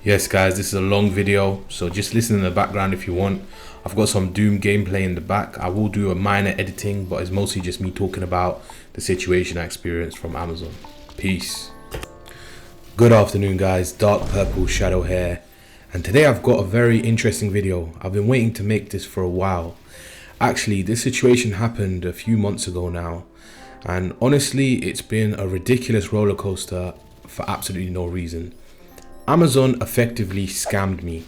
Yes guys, this is a long video, so just listen in the background if you want. I've got some Doom gameplay in the back. I will do a minor editing, but it's mostly just me talking about the situation I experienced from Amazon. Peace. Good afternoon guys, dark purple shadow hair, and today I've got a very interesting video. I've been waiting to make this for a while. Actually, this situation happened a few months ago now, and honestly it's been a ridiculous roller coaster for absolutely no reason. Amazon effectively scammed me.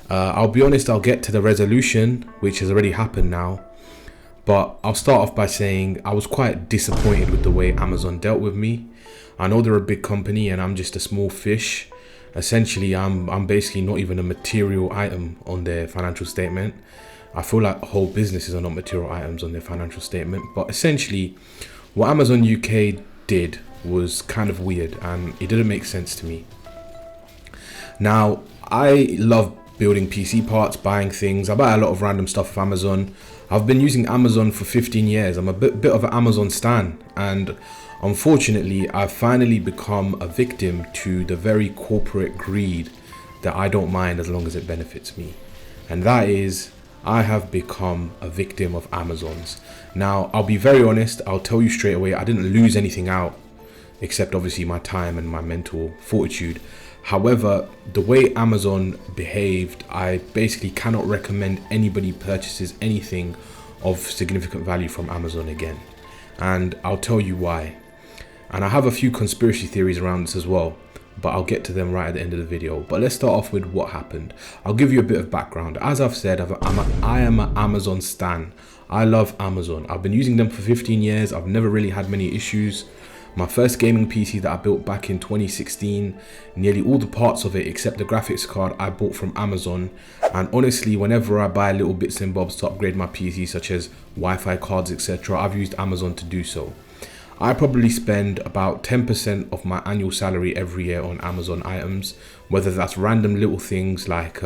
I'll be honest, I'll get to the resolution, which has already happened now, but I'll start off by saying I was quite disappointed with the way Amazon dealt with me. I know they're a big company and I'm just a small fish. Essentially, I'm basically not even a material item on their financial statement. I feel like whole businesses are not material items on their financial statement, but essentially what Amazon UK did was kind of weird and it didn't make sense to me. Now, I love building PC parts, buying things. I buy a lot of random stuff off Amazon. I've been using Amazon for 15 years. I'm a bit of an Amazon stan, and unfortunately, I've finally become a victim to the very corporate greed that I don't mind as long as it benefits me. And that is, I have become a victim of Amazon's. Now, I'll be very honest. I'll tell you straight away, I didn't lose anything out, except obviously my time and my mental fortitude. However, the way Amazon behaved, I basically cannot recommend anybody purchases anything of significant value from Amazon again. And I'll tell you why. And I have a few conspiracy theories around this as well, but I'll get to them right at the end of the video. But let's start off with what happened. I'll give you a bit of background. As I've said, I am an Amazon stan. I love Amazon. I've been using them for 15 years. I've never really had many issues. My first gaming PC that I built back in 2016, nearly all the parts of it except the graphics card I bought from Amazon. And honestly, whenever I buy little bits and bobs to upgrade my PC, such as Wi-Fi cards, etc., I've used Amazon to do so. I probably spend about 10% of my annual salary every year on Amazon items, whether that's random little things like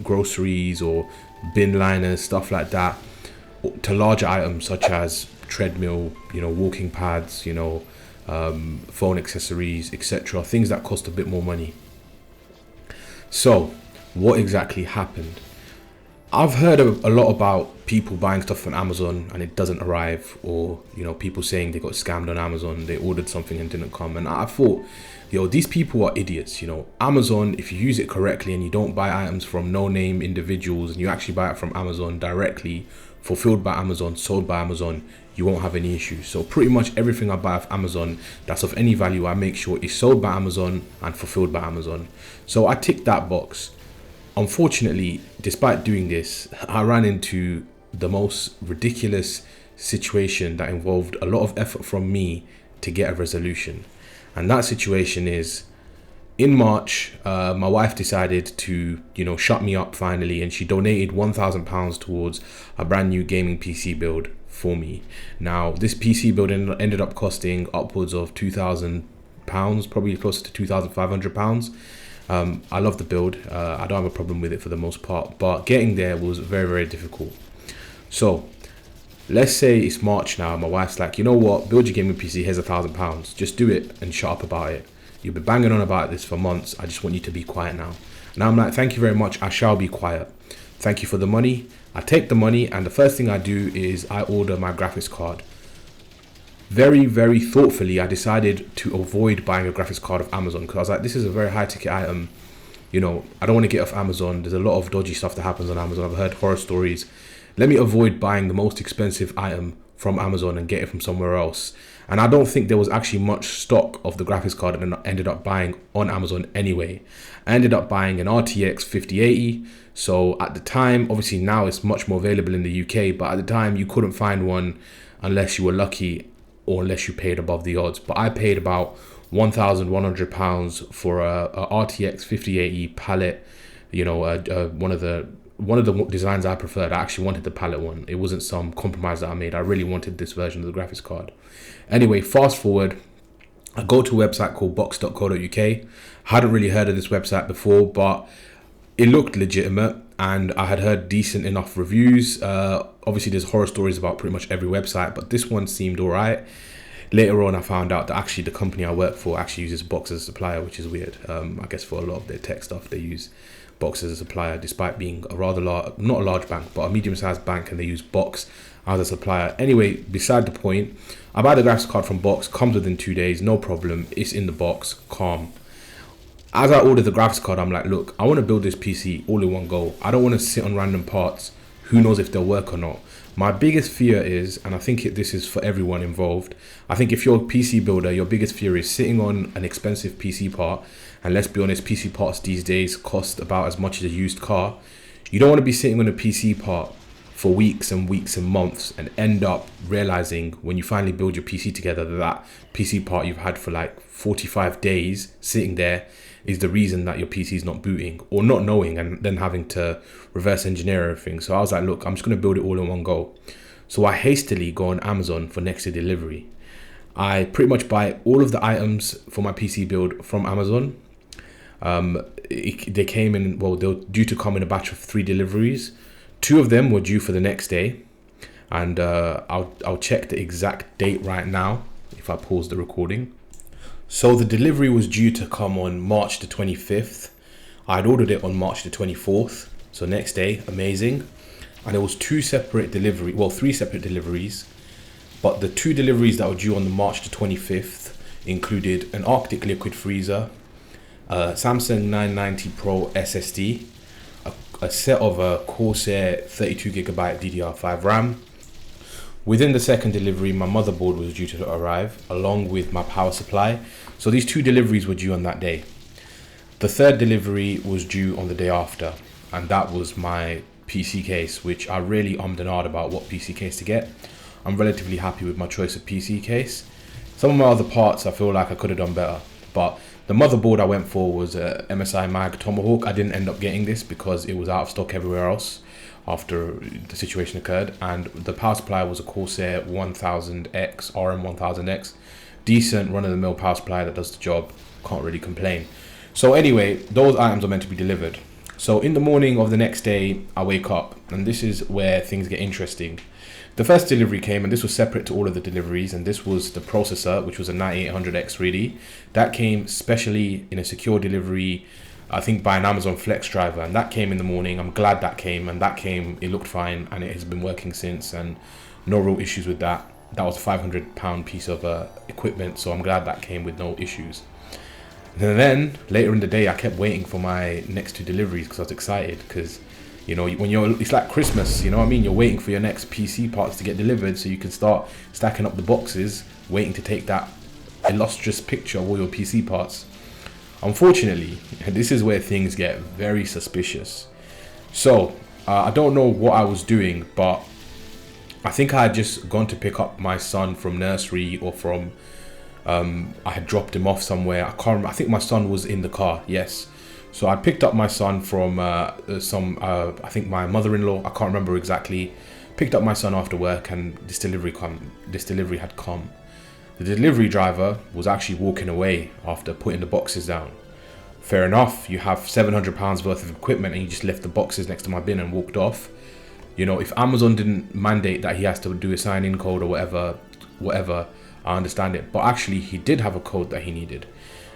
groceries or bin liners, stuff like that, to larger items such as treadmill, walking pads, phone accessories, etc., things that cost a bit more money. So what exactly happened? I've heard a lot about people buying stuff from Amazon and it doesn't arrive, or people saying they got scammed on Amazon, they ordered something and didn't come. And I thought, these people are idiots. Amazon, if you use it correctly and you don't buy items from no-name individuals and you actually buy it from Amazon directly, fulfilled by Amazon, sold by Amazon, you won't have any issues. So pretty much everything I buy off Amazon that's of any value, I make sure is sold by Amazon and fulfilled by Amazon. So I ticked that box. Unfortunately, despite doing this, I ran into the most ridiculous situation that involved a lot of effort from me to get a resolution. And that situation is, in March, my wife decided to, shut me up finally, and she donated £1,000 towards a brand new gaming PC build for me. Now, this PC build ended up costing upwards of £2,000, probably closer to £2,500. I love the build. I don't have a problem with it for the most part, but getting there was very, very difficult. So let's say it's March now. My wife's like, you know what? Build your gaming PC. Here's £1,000. Just do it and shut up about it. You've been banging on about this for months. I just want you to be quiet now. And I'm like, thank you very much. I shall be quiet. Thank you for the money. I take the money, and the first thing I do is I order my graphics card. Very, very thoughtfully, I decided to avoid buying a graphics card off Amazon because I was like, this is a very high ticket item. I don't want to get off Amazon. There's a lot of dodgy stuff that happens on Amazon. I've heard horror stories. Let me avoid buying the most expensive item from Amazon and get it from somewhere else. And I don't think there was actually much stock of the graphics card that I ended up buying on Amazon anyway. I ended up buying an RTX 5080. So at the time, obviously now it's much more available in the UK, but at the time you couldn't find one unless you were lucky or unless you paid above the odds. But I paid about £1,100 for a RTX 5080 Palit, one of the designs I preferred. I actually wanted the Palit one. It wasn't some compromise that I made. I really wanted this version of the graphics card. Anyway, fast forward, I go to a website called box.co.uk. Hadn't really heard of this website before, but it looked legitimate and I had heard decent enough reviews. Obviously there's horror stories about pretty much every website, but this one seemed all right. Later on, I found out that actually the company I work for actually uses Box as a supplier, which is weird. I guess for a lot of their tech stuff, they use Box as a supplier, despite being a rather large, not a large bank, but a medium-sized bank, and they use Box as a supplier. Anyway, beside the point, I buy the graphics card from Box, comes within 2 days, no problem. It's in the box, calm. As I order the graphics card, I'm like, look, I want to build this PC all in one go. I don't want to sit on random parts. Who knows if they'll work or not? My biggest fear is, and I think this is for everyone involved, I think if you're a PC builder, your biggest fear is sitting on an expensive PC part. And let's be honest, PC parts these days cost about as much as a used car. You don't want to be sitting on a PC part for weeks and weeks and months and end up realizing when you finally build your PC together that PC part you've had for like 45 days sitting there is the reason that your PC is not booting, or not knowing, and then having to reverse engineer everything. So I was like, look, I'm just going to build it all in one go. So I hastily go on Amazon for next day delivery. I pretty much buy all of the items for my PC build from Amazon. They came in, well, they're due to come in a batch of 3 deliveries. 2 of them were due for the next day. And I'll check the exact date right now if I pause the recording. So the delivery was due to come on March the 25th. I'd ordered it on March the 24th. So next day, amazing. And there was 3 separate deliveries. But the 2 deliveries that were due on the March the 25th included an Arctic liquid freezer, a Samsung 990 Pro SSD, a set of a Corsair 32GB DDR5 RAM. Within the second delivery, my motherboard was due to arrive, along with my power supply. So these 2 deliveries were due on that day. The third delivery was due on the day after, and that was my PC case, which I really ummed and ahed about what PC case to get. I'm relatively happy with my choice of PC case. Some of my other parts I feel like I could have done better, but the motherboard I went for was a MSI MAG Tomahawk. I didn't end up getting this because it was out of stock everywhere else after the situation occurred, and the power supply was a Corsair RM1000X decent run-of-the-mill power supply that does the job. Can't really complain. So anyway, those items are meant to be delivered. So in the morning of the next day, I wake up, and this is where things get interesting. The first delivery came, and this was separate to all of the deliveries, and this was the processor, which was a 9800X really. That came specially in a secure delivery, I think by an Amazon Flex driver, and that came in the morning. I'm glad that came, and that came, it looked fine, and it has been working since, and no real issues with that. That was a £500 piece of equipment, so I'm glad that came with no issues. And then later in the day, I kept waiting for my next 2 deliveries because I was excited, because you know, when it's like Christmas, you know what I mean? You're waiting for your next PC parts to get delivered so you can start stacking up the boxes, waiting to take that illustrious picture of all your PC parts. Unfortunately, this is where things get very suspicious. So I don't know what I was doing, but I think I had just gone to pick up my son from nursery, or from I had dropped him off somewhere. I can't remember. I think my son was in the car, yes. So I picked up my son from I think my mother-in-law, I can't remember exactly. Picked up my son after work, and this delivery had come. The delivery driver was actually walking away after putting the boxes down. Fair enough, you have £700 worth of equipment and you just left the boxes next to my bin and walked off. You know, if Amazon didn't mandate that he has to do a sign-in code or whatever, I understand it. But actually, he did have a code that he needed.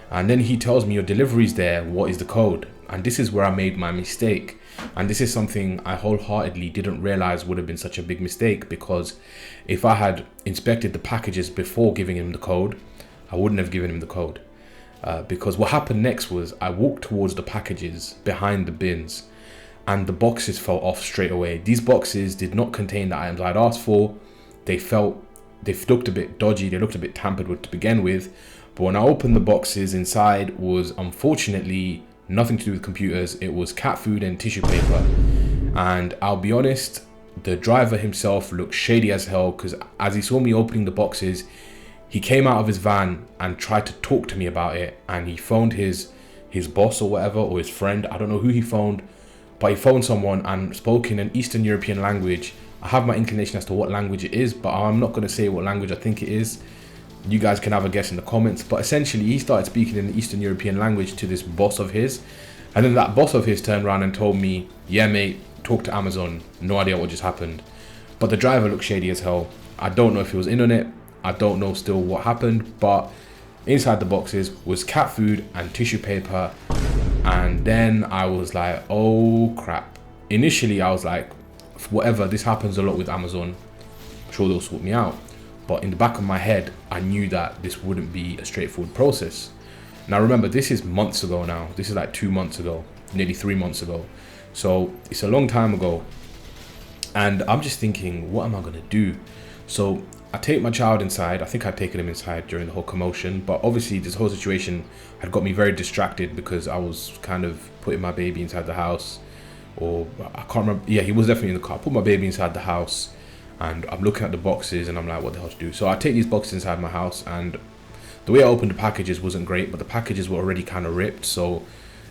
And then he tells me, your delivery's there, what is the code? And this is where I made my mistake. And this is something I wholeheartedly didn't realize would have been such a big mistake, because if I had inspected the packages before giving him the code, I wouldn't have given him the code. Because what happened next was I walked towards the packages behind the bins, and the boxes fell off straight away. These boxes did not contain the items I'd asked for. They looked a bit dodgy, they looked a bit tampered with to begin with. But when I opened the boxes, inside was unfortunately nothing to do with computers. It was cat food and tissue paper. And I'll be honest, the driver himself looked shady as hell, because as he saw me opening the boxes, he came out of his van and tried to talk to me about it. And he phoned his boss or whatever, or his friend. I don't know who he phoned, but he phoned someone and spoke in an Eastern European language. I have my inclination as to what language it is, but I'm not going to say what language I think it is. You guys can have a guess in the comments. But essentially, he started speaking in the Eastern European language to this boss of his. And then that boss of his turned around and told me, yeah, mate, talk to Amazon. No idea what just happened. But the driver looked shady as hell. I don't know if he was in on it. I don't know still what happened, but inside the boxes was cat food and tissue paper. And then I was like, oh crap. Initially I was like, whatever, this happens a lot with Amazon, I'm sure they'll sort me out. But in the back of my head, I knew that this wouldn't be a straightforward process. Now remember, this is months ago now. This is like 2 months ago, nearly 3 months ago. So it's a long time ago. And I'm just thinking, what am I gonna do? So I take my child inside. I think I'd taken him inside during the whole commotion, but obviously this whole situation had got me very distracted because I was kind of putting my baby inside the house, or I can't remember. Yeah, he was definitely in the car. I put my baby inside the house and I'm looking at the boxes and I'm like, what the hell to do? So I take these boxes inside my house, and the way I opened the packages wasn't great, but the packages were already kind of ripped. So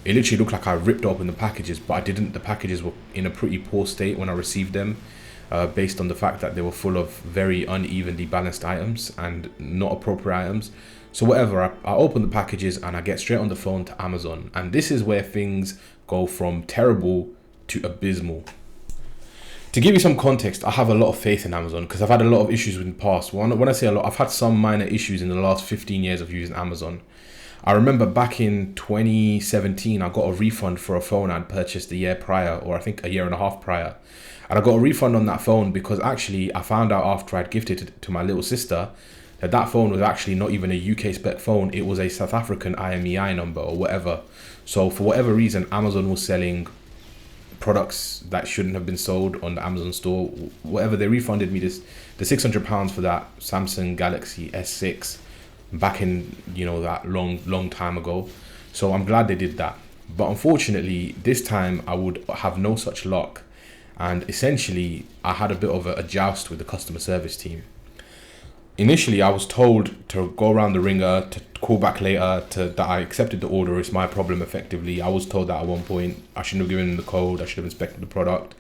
it literally looked like I ripped open the packages, but I didn't. The packages were in a pretty poor state when I received them. Based on the fact that they were full of very unevenly balanced items and not appropriate items. So whatever, I open the packages and I get straight on the phone to Amazon. And this is where things go from terrible to abysmal. To give you some context, I have a lot of faith in Amazon because I've had a lot of issues in the past. When I say a lot, I've had some minor issues in the last 15 years of using Amazon. I remember back in 2017, I got a refund for a phone I'd purchased a year prior, or I think a year and a half prior. And I got a refund on that phone because actually I found out after I'd gifted it to my little sister that that phone was actually not even a UK spec phone. It was a South African IMEI number or whatever. So for whatever reason, Amazon was selling products that shouldn't have been sold on the Amazon store. Whatever, they refunded me the £600 for that Samsung Galaxy S6 back in, that long time ago. So I'm glad they did that. But unfortunately, this time I would have no such luck. And essentially, I had a bit of a joust with the customer service team. Initially, I was told to go around the ringer, to call back later, that I accepted the order, it's my problem effectively. I was told that at one point, I shouldn't have given them the code, I should have inspected the product.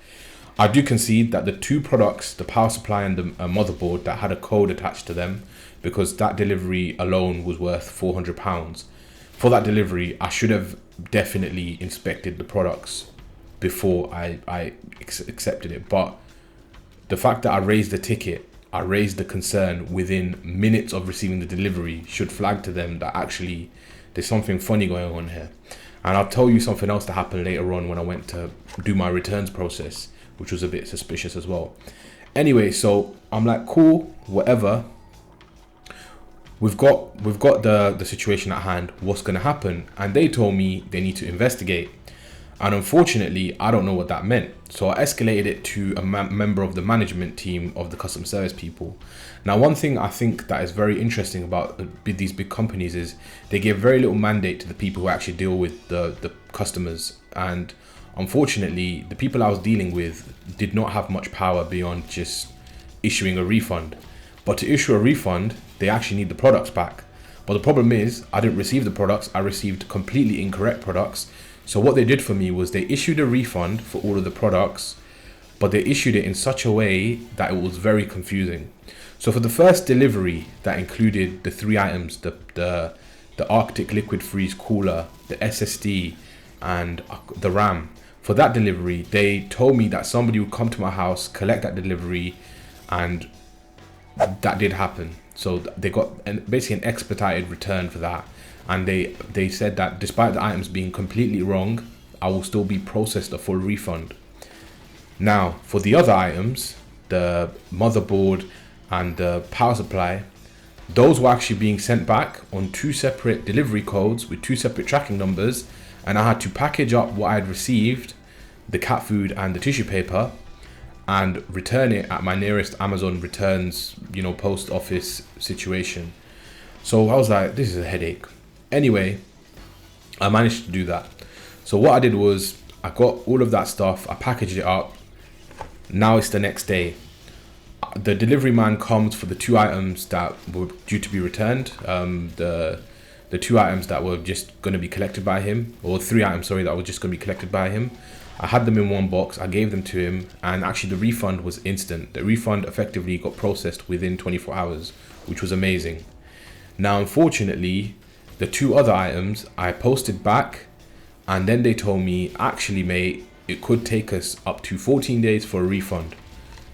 I do concede that the two products, the power supply and the motherboard, that had a code attached to them, because that delivery alone was worth £400. For that delivery, I should have definitely inspected the products before I accepted it. But the fact that I raised the ticket, I raised the concern within minutes of receiving the delivery should flag to them that actually there's something funny going on here. And I'll tell you something else that happened later on when I went to do my returns process, which was a bit suspicious as well. Anyway, so I'm like, cool, whatever. We've got the situation at hand. What's going to happen? And they told me they need to investigate. And unfortunately, I don't know what that meant. So I escalated it to a member of the management team of the customer service people. Now, one thing I think that is very interesting about these big companies is they give very little mandate to the people who actually deal with the customers. And unfortunately, the people I was dealing with did not have much power beyond just issuing a refund. But to issue a refund, they actually need the products back. But the problem is, I didn't receive the products. I received completely incorrect products. So what they did for me was they issued a refund for all of the products, but they issued it in such a way that it was very confusing. So for the first delivery that included the 3 items, the Arctic liquid freeze cooler, the SSD, and the RAM, for that delivery, they told me that somebody would come to my house, collect that delivery, and that did happen. So they got basically an expedited return for that. And they said that despite the items being completely wrong, I will still be processed a full refund. Now, for the other items, the motherboard and the power supply, those were actually being sent back on 2 separate delivery codes with 2 separate tracking numbers. And I had to package up what I had received, the cat food and the tissue paper, and return it at my nearest Amazon returns, post office situation. So I was like, this is a headache. Anyway, I managed to do that. So what I did was I got all of that stuff, I packaged it up. Now it's the next day. The delivery man comes for the 2 items that were due to be returned. The 2 items that were just going to be collected by him, or 3 items, sorry, that were just going to be collected by him. I had them in one box, I gave them to him, and actually the refund was instant. The refund effectively got processed within 24 hours, which was amazing. Now, unfortunately, the 2 other items I posted back, and then they told me, actually, mate, it could take us up to 14 days for a refund.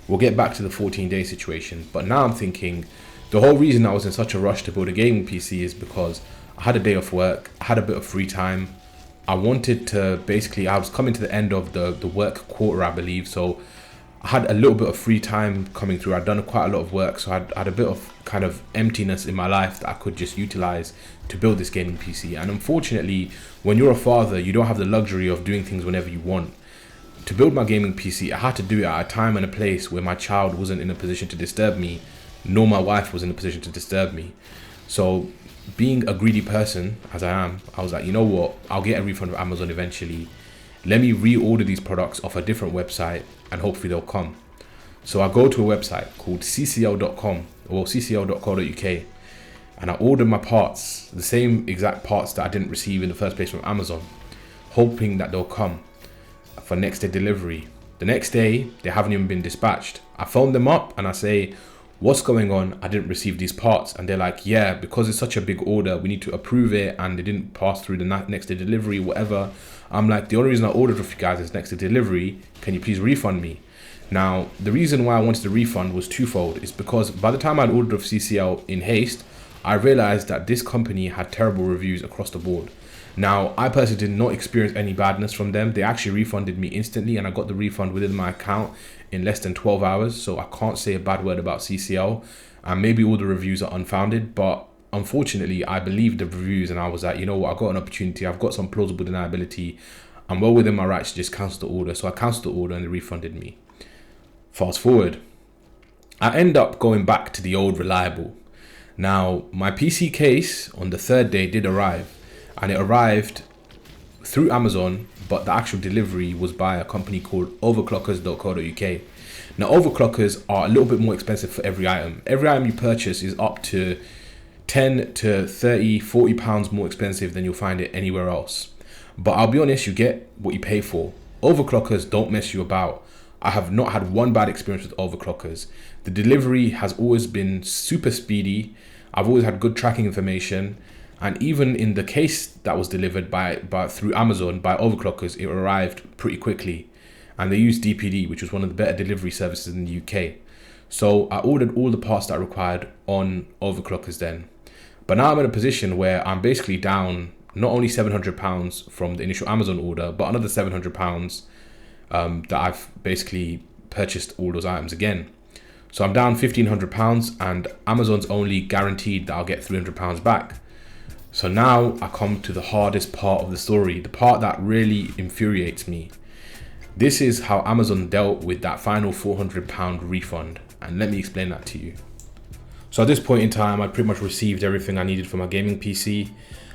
We'll get back to the 14-day situation. But now I'm thinking, The whole reason I was in such a rush to build a gaming PC is because I had a day off work, I had a bit of free time. I wanted to basically, I was coming to the end of the work quarter, I believe, so I had a little bit of free time coming through. I'd done quite a lot of work, so I had a bit of kind of emptiness in my life that I could just utilize to build this gaming PC. And unfortunately, when you're a father, you don't have the luxury of doing things whenever you want. To build my gaming PC, I had to do it at a time and a place where my child wasn't in a position to disturb me, nor my wife was in a position to disturb me. So being a greedy person, as I am, I was like, you know what, I'll get a refund from Amazon eventually. Let me reorder these products off a different website and hopefully they'll come. So I go to a website called ccl.com or ccl.co.uk and I ordered my parts, the same exact parts that I didn't receive in the first place from Amazon, hoping that they'll come for next day delivery. The next day, they haven't even been dispatched. I phone them up and I say, what's going on? I didn't receive these parts. And they're like, yeah, because it's such a big order, we need to approve it and they didn't pass through the next day delivery, whatever. I'm like, the only reason I ordered with you guys is next day delivery. Can you please refund me? Now, the reason why I wanted the refund was twofold. It's because by the time I'd ordered with CCL in haste, I realized that this company had terrible reviews across the board. Now, I personally did not experience any badness from them. They actually refunded me instantly and I got the refund within my account in less than 12 hours. So I can't say a bad word about CCL. And maybe all the reviews are unfounded, but unfortunately, I believed the reviews and I was like, you know what, I've got an opportunity. I've got some plausible deniability. I'm well within my rights to just cancel the order. So I canceled the order and they refunded me. Fast forward, I end up going back to the old reliable. Now, my PC case on the third day did arrive. And it arrived through Amazon, but the actual delivery was by a company called overclockers.co.uk. Now, overclockers are a little bit more expensive for every item. Every item you purchase is up to 10 to 30, 40 pounds more expensive than you'll find it anywhere else. But I'll be honest, you get what you pay for. Overclockers don't mess you about. I have not had one bad experience with overclockers. The delivery has always been super speedy. I've always had good tracking information. And even in the case that was delivered through Amazon by overclockers, it arrived pretty quickly. And they used DPD, which was one of the better delivery services in the UK. So I ordered all the parts that I required on overclockers then. But now I'm in a position where I'm basically down not only £700 from the initial Amazon order, but another £700 that I've basically purchased all those items again. So I'm down £1,500 and Amazon's only guaranteed that I'll get £300 back. So now I come to the hardest part of the story, the part that really infuriates me. This is how Amazon dealt with that final £400 refund. And let me explain that to you. So at this point in time, I'd pretty much received everything I needed for my gaming PC.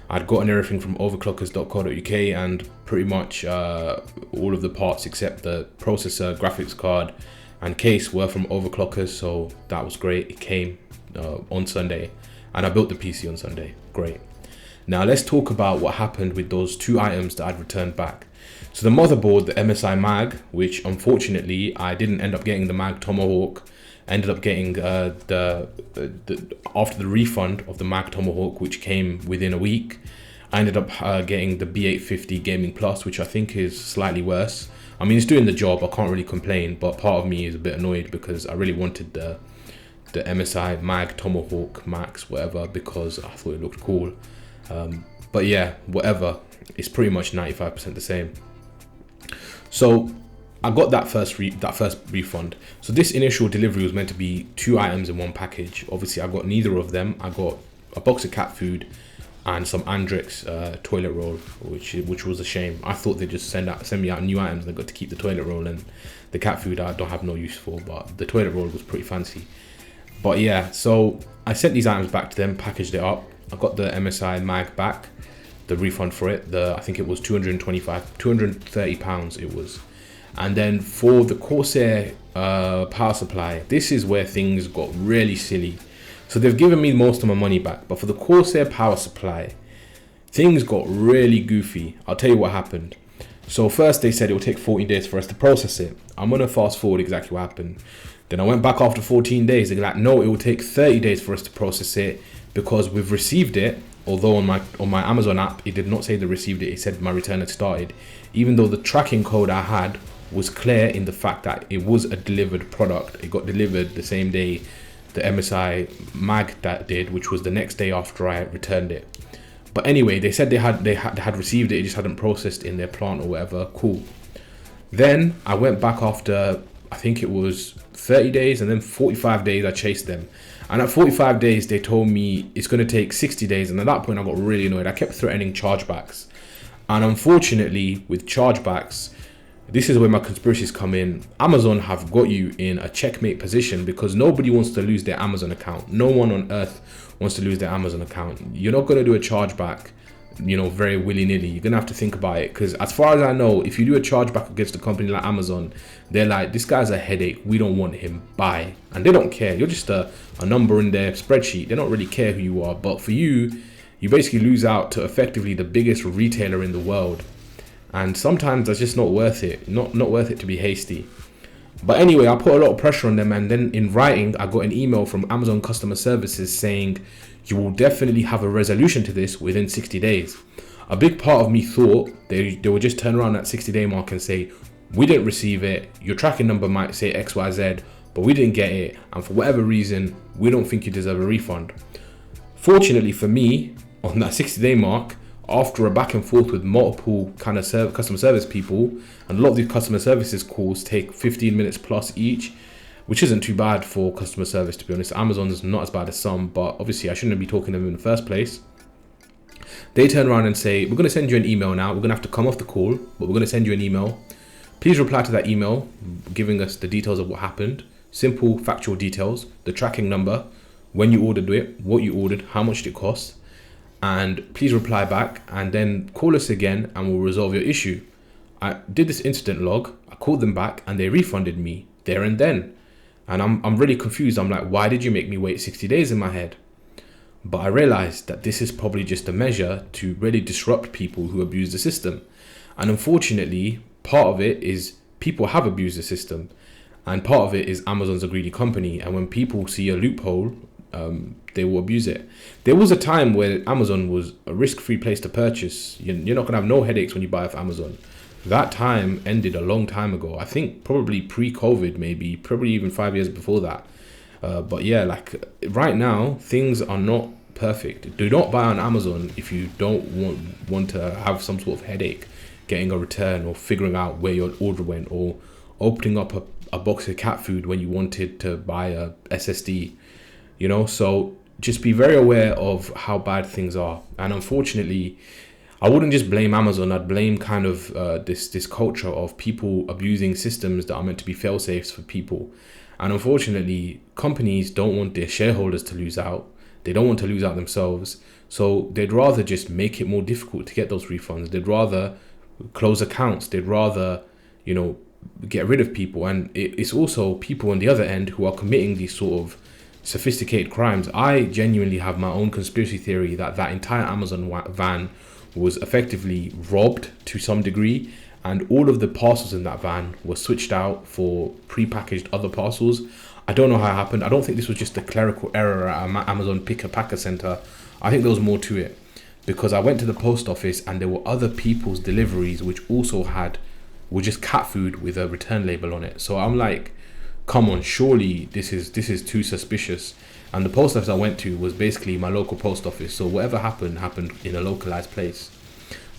I'd gotten everything from overclockers.co.uk and pretty much all of the parts except the processor, graphics card and case were from overclockers. So that was great. It came on Sunday and I built the PC on Sunday. Great. Now let's talk about what happened with those two items that I'd returned back. So the motherboard, the MSI MAG, which unfortunately I didn't end up getting the MAG Tomahawk, ended up getting after the refund of the MAG Tomahawk, which came within a week, I ended up getting the B850 Gaming Plus, which I think is slightly worse. I mean, it's doing the job, I can't really complain, but part of me is a bit annoyed because I really wanted the MSI MAG Tomahawk Max, whatever, because I thought it looked cool. But yeah, whatever, it's pretty much 95% the same. So I got that first refund. So this initial delivery was meant to be 2 items in one package. Obviously I got neither of them. I got a box of cat food and some Andrex toilet roll, which was a shame. I thought they'd just send me out new items and I got to keep the toilet roll, and the cat food I don't have no use for, but the toilet roll was pretty fancy. But yeah, so I sent these items back to them, packaged it up. I got the MSI MAG back, the refund for it. I think it was £230 it was. And then for the Corsair power supply, this is where things got really silly. So they've given me most of my money back, but for the Corsair power supply, things got really goofy. I'll tell you what happened. So first they said it will take 14 days for us to process it. I'm gonna fast forward exactly what happened. Then I went back after 14 days. They're like, no, it will take 30 days for us to process it because we've received it. Although on my Amazon app, it did not say they received it. It said my return had started, even though the tracking code I had was clear in the fact that it was a delivered product. It got delivered the same day the MSI MAG that did, which was the next day after I returned it. But anyway, they said they had received it, it just hadn't processed in their plant or whatever. Cool. Then I went back after, I think it was 30 days, and then 45 days I chased them. And at 45 days, they told me it's going to take 60 days. And at that point, I got really annoyed. I kept threatening chargebacks. And unfortunately, with chargebacks, this is where my conspiracies come in. Amazon have got you in a checkmate position because nobody wants to lose their Amazon account. No one on earth wants to lose their Amazon account. You're not going to do a chargeback, very willy-nilly. You're going to have to think about it, because as far as I know, if you do a chargeback against a company like Amazon, they're like, this guy's a headache, we don't want him, bye. And they don't care. You're just a number in their spreadsheet. They don't really care who you are. But for you, you basically lose out to effectively the biggest retailer in the world. And sometimes that's just not worth it. Not worth it to be hasty. But anyway, I put a lot of pressure on them, and then in writing, I got an email from Amazon customer services saying, you will definitely have a resolution to this within 60 days. A big part of me thought they would just turn around that 60-day mark and say, we didn't receive it, your tracking number might say XYZ, but we didn't get it, and for whatever reason, we don't think you deserve a refund. Fortunately for me, on that 60-day mark, after a back and forth with multiple kind of customer service people, and a lot of these customer services calls take 15 minutes plus each, which isn't too bad for customer service, to be honest. Amazon is not as bad as some, but obviously I shouldn't be talking to them in the first place. They turn around and say, we're going to send you an email now. We're going to have to come off the call, but we're going to send you an email. Please reply to that email, giving us the details of what happened. Simple, factual details, the tracking number, when you ordered it, what you ordered, how much it cost. And please reply back, and then call us again and we'll resolve your issue. I did this incident log, I called them back, and they refunded me there and then. And I'm really confused. I'm like, why did you make me wait 60 days in my head? But I realized that this is probably just a measure to really disrupt people who abuse the system. And unfortunately, part of it is people have abused the system, and part of it is Amazon's a greedy company. And when people see a loophole, they will abuse it. There was a time where Amazon was a risk-free place to purchase. You're not going to have no headaches when you buy off Amazon. That time ended a long time ago. I think probably pre-COVID, maybe, probably even 5 years before that. But yeah, like right now, things are not perfect. Do not buy on Amazon if you don't want to have some sort of headache getting a return, or figuring out where your order went, or opening up a box of cat food when you wanted to buy a SSD. So just be very aware of how bad things are. And unfortunately, I wouldn't just blame Amazon. I'd blame kind of this culture of people abusing systems that are meant to be fail-safes for people. And unfortunately, companies don't want their shareholders to lose out. They don't want to lose out themselves. So they'd rather just make it more difficult to get those refunds. They'd rather close accounts. They'd rather, get rid of people. And it's also people on the other end who are committing these sort of sophisticated crimes. I genuinely have my own conspiracy theory that entire Amazon van was effectively robbed to some degree, and all of the parcels in that van were switched out for pre-packaged other parcels. I don't know how it happened. I don't think this was just a clerical error at Amazon picker-packer center. I think there was more to it, because I went to the post office and there were other people's deliveries which also were just cat food with a return label on it. So I'm like, come on, surely this is too suspicious. And the post office I went to was basically my local post office, so whatever happened in a localized place.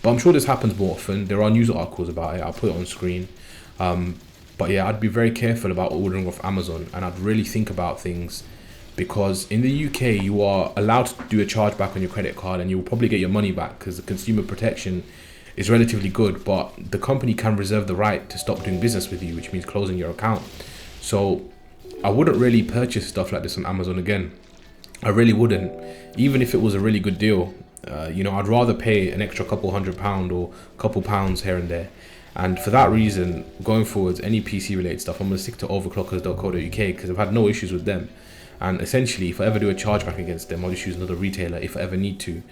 But I'm sure this happens more often. There are news articles about it. I'll put it on screen. But yeah, I'd be very careful about ordering off Amazon, and I'd really think about things, because in the UK you are allowed to do a chargeback on your credit card and you'll probably get your money back because the consumer protection is relatively good, but the company can reserve the right to stop doing business with you, which means closing your account. So I wouldn't really purchase stuff like this on Amazon again. I really wouldn't, even if it was a really good deal. I'd rather pay an extra couple £100 or couple pounds here and there. And for that reason, going forwards, any PC related stuff, I'm going to stick to overclockers.co.uk because I've had no issues with them. And essentially, if I ever do a chargeback against them, I'll just use another retailer if I ever need to.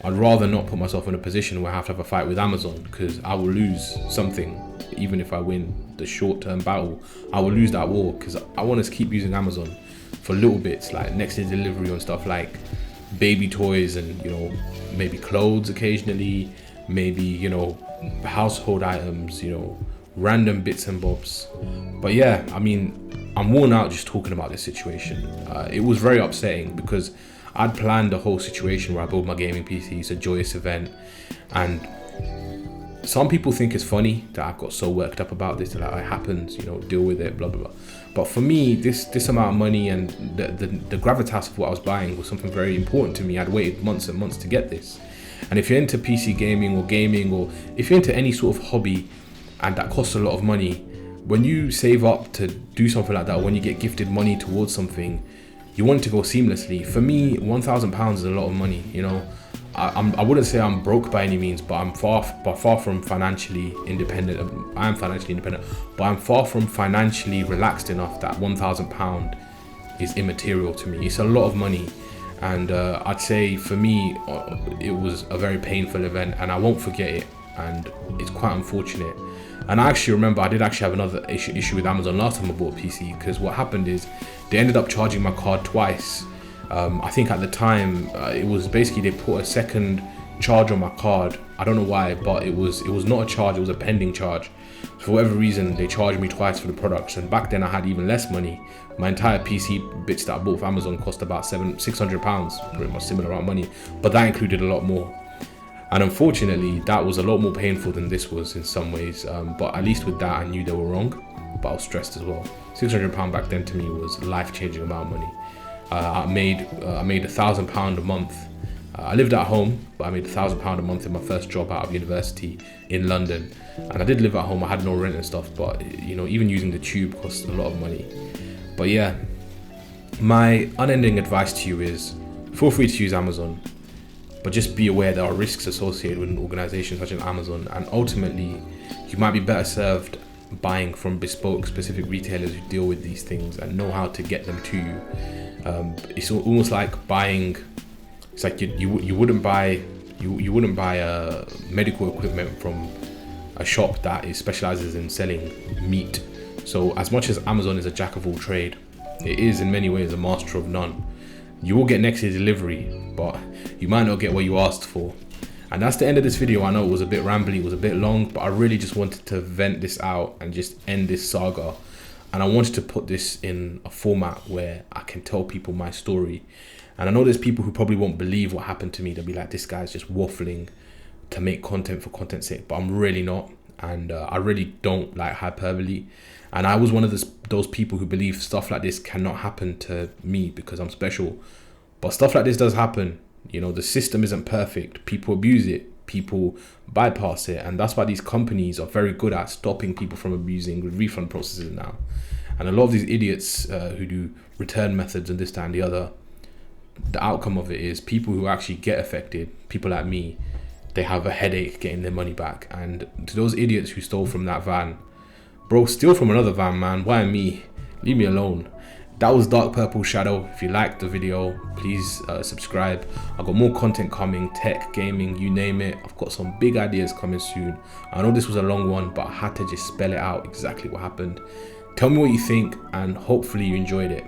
I'd rather not put myself in a position where I have to have a fight with Amazon, because I will lose something. Even if I win the short-term battle, I will lose that war, because I want to keep using Amazon for little bits like next day delivery on stuff like baby toys and maybe clothes occasionally, maybe household items, random bits and bobs. But yeah, I mean, I'm worn out just talking about this situation. It was very upsetting because I'd planned the whole situation where I build my gaming PC. It's a joyous event, and some people think it's funny that I got so worked up about this. That like, it happens, you know, deal with it, blah blah blah. But for me, this amount of money and the gravitas of what I was buying was something very important to me. I'd waited months and months to get this. And if you're into PC gaming, or if you're into any sort of hobby and that costs a lot of money, when you save up to do something like that, or when you get gifted money towards something, you want it to go seamlessly. For me, £1,000 is a lot of money, you know. I wouldn't say I'm broke by any means, but I'm far from financially independent. I am financially independent, but I'm far from financially relaxed enough that £1,000 is immaterial to me. It's a lot of money, and I'd say for me, it was a very painful event, and I won't forget it. And it's quite unfortunate. And I actually remember I did actually have another issue with Amazon last time I bought a PC, because what happened is they ended up charging my card twice. I think at the time it was basically they put a second charge on my card. I don't know why, but it was not a charge, it was a pending charge. For whatever reason, they charged me twice for the products, and back then I had even less money. My entire PC bits that I bought from Amazon cost about £600, pretty much similar amount of money, but that included a lot more. And unfortunately, that was a lot more painful than this was in some ways. But at least with that, I knew they were wrong, but I was stressed as well. £600 back then to me was a life-changing amount of money. I made £1,000 a month. I lived at home, but I made £1,000 a month in my first job out of university in London. And I did live at home. I had no rent and stuff, but you know, even using the tube cost a lot of money. But yeah, my unending advice to you is feel free to use Amazon, but just be aware there are risks associated with an organization such as Amazon, and ultimately you might be better served buying from bespoke specific retailers who deal with these things and know how to get them to you. It's almost like buying. It's like you wouldn't buy medical equipment from a shop that specializes in selling meat. So as much as Amazon is a jack of all trade, it is in many ways a master of none. You will get next day delivery, but you might not get what you asked for. And that's the end of this video. I know it was a bit rambly, it was a bit long, but I really just wanted to vent this out and just end this saga. And I wanted to put this in a format where I can tell people my story. And I know there's people who probably won't believe what happened to me. They'll be like, this guy's just waffling to make content for content's sake, but I'm really not. And I really don't like hyperbole. And I was one of those people who believe stuff like this cannot happen to me because I'm special. But stuff like this does happen. You know, the system isn't perfect. People abuse it. People bypass it. And that's why these companies are very good at stopping people from abusing with refund processes now. And a lot of these idiots who do return methods and this, that, and the other, the outcome of it is people who actually get affected, people like me, they have a headache getting their money back. And to those idiots who stole from that van, bro, steal from another van, man. Why me? Leave me alone. That was Dark Purple Shadow. If you liked the video, please subscribe. I've got more content coming, tech, gaming, you name it. I've got some big ideas coming soon. I know this was a long one, but I had to just spell it out exactly what happened. Tell me what you think, and hopefully you enjoyed it.